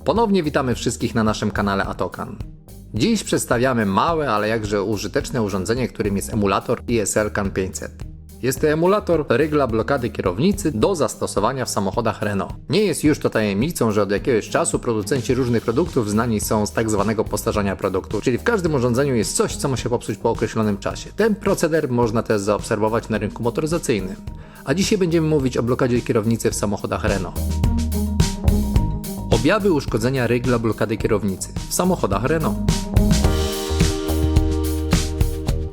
Ponownie witamy wszystkich na naszym kanale Atokan. Dziś przedstawiamy małe, ale jakże użyteczne urządzenie, którym jest emulator ESL CAN 500. Jest to emulator rygla blokady kierownicy do zastosowania w samochodach Renault. Nie jest już to tajemnicą, że od jakiegoś czasu producenci różnych produktów znani są z tak zwanego postarzania produktu, czyli w każdym urządzeniu jest coś, co ma się popsuć po określonym czasie. Ten proceder można też zaobserwować na rynku motoryzacyjnym. A dzisiaj będziemy mówić o blokadzie kierownicy w samochodach Renault. Objawy uszkodzenia rygla blokady kierownicy w samochodach Renault.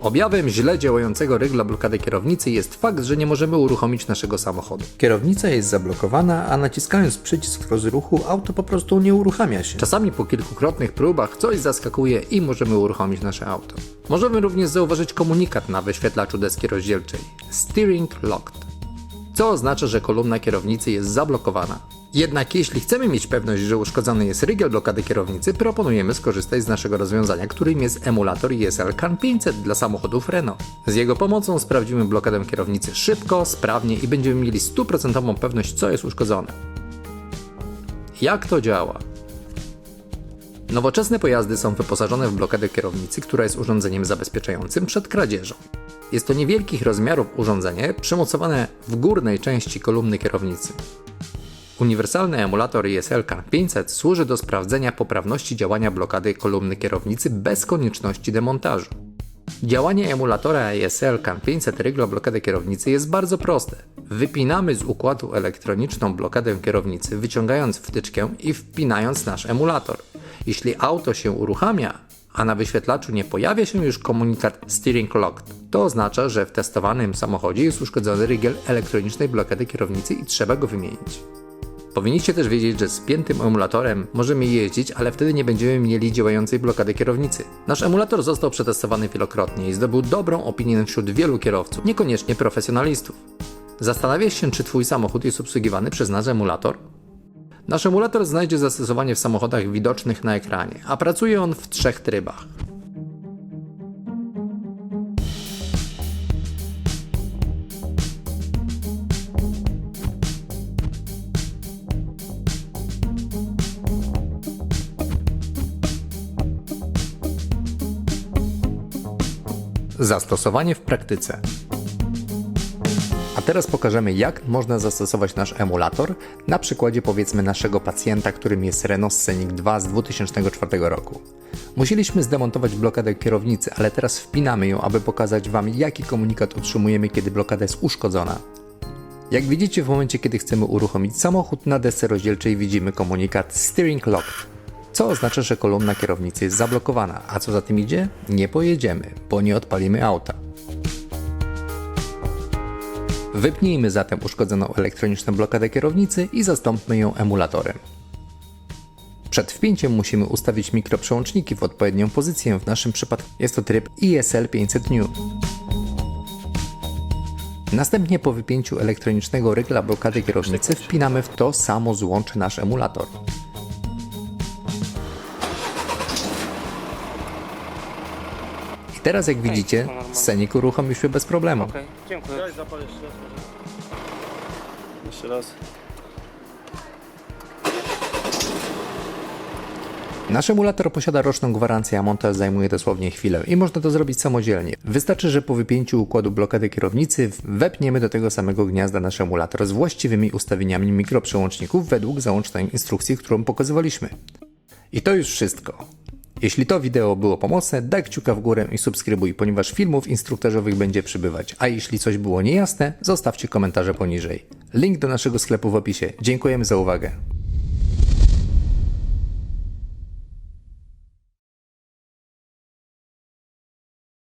Objawem źle działającego rygla blokady kierownicy jest fakt, że nie możemy uruchomić naszego samochodu. Kierownica jest zablokowana, a naciskając przycisk rozruchu auto po prostu nie uruchamia się. Czasami po kilkukrotnych próbach coś zaskakuje i możemy uruchomić nasze auto. Możemy również zauważyć komunikat na wyświetlaczu deski rozdzielczej Steering Locked, co oznacza, że kolumna kierownicy jest zablokowana. Jednak jeśli chcemy mieć pewność, że uszkodzony jest rygiel blokady kierownicy, proponujemy skorzystać z naszego rozwiązania, którym jest emulator ESL CAN 500 dla samochodów Renault. Z jego pomocą sprawdzimy blokadę kierownicy szybko, sprawnie i będziemy mieli 100% pewność, co jest uszkodzone. Jak to działa? Nowoczesne pojazdy są wyposażone w blokadę kierownicy, która jest urządzeniem zabezpieczającym przed kradzieżą. Jest to niewielkich rozmiarów urządzenie przymocowane w górnej części kolumny kierownicy. Uniwersalny emulator ESL CAN 500 służy do sprawdzenia poprawności działania blokady kolumny kierownicy bez konieczności demontażu. Działanie emulatora ESL CAN 500 rygla blokady kierownicy jest bardzo proste. Wypinamy z układu elektroniczną blokadę kierownicy, wyciągając wtyczkę i wpinając nasz emulator. Jeśli auto się uruchamia, a na wyświetlaczu nie pojawia się już komunikat Steering Locked, to oznacza, że w testowanym samochodzie jest uszkodzony rygiel elektronicznej blokady kierownicy i trzeba go wymienić. Powinniście też wiedzieć, że z spiętym emulatorem możemy jeździć, ale wtedy nie będziemy mieli działającej blokady kierownicy. Nasz emulator został przetestowany wielokrotnie i zdobył dobrą opinię wśród wielu kierowców, niekoniecznie profesjonalistów. Zastanawiasz się, czy Twój samochód jest obsługiwany przez nasz emulator? Nasz emulator znajdzie zastosowanie w samochodach widocznych na ekranie, a pracuje on w 3 trybach. Zastosowanie w praktyce. A teraz pokażemy, jak można zastosować nasz emulator na przykładzie powiedzmy naszego pacjenta, którym jest Renault Scenic 2 z 2004 roku. Musieliśmy zdemontować blokadę kierownicy, ale teraz wpinamy ją, aby pokazać Wam, jaki komunikat otrzymujemy, kiedy blokada jest uszkodzona. Jak widzicie, w momencie, kiedy chcemy uruchomić samochód, na desce rozdzielczej widzimy komunikat Steering Locked, co oznacza, że kolumna kierownicy jest zablokowana, a co za tym idzie? Nie pojedziemy, bo nie odpalimy auta. Wypnijmy zatem uszkodzoną elektroniczną blokadę kierownicy i zastąpmy ją emulatorem. Przed wpięciem musimy ustawić mikroprzełączniki w odpowiednią pozycję, w naszym przypadku jest to tryb ESL 500 New. Następnie po wypięciu elektronicznego rygla blokady kierownicy wpinamy w to samo złącze nasz emulator. Teraz jak widzicie, Scenic uruchomił się bez problemu. Okej, dziękuję. Daj zapal jeszcze raz może. Jeszcze raz. Nasz emulator posiada roczną gwarancję, a montaż zajmuje dosłownie chwilę i można to zrobić samodzielnie. Wystarczy, że po wypięciu układu blokady kierownicy wepniemy do tego samego gniazda nasz emulator z właściwymi ustawieniami mikroprzełączników według załączonej instrukcji, którą pokazywaliśmy. I to już wszystko. Jeśli to wideo było pomocne, daj kciuka w górę i subskrybuj, ponieważ filmów instruktażowych będzie przybywać. A jeśli coś było niejasne, zostawcie komentarze poniżej. Link do naszego sklepu w opisie. Dziękujemy za uwagę.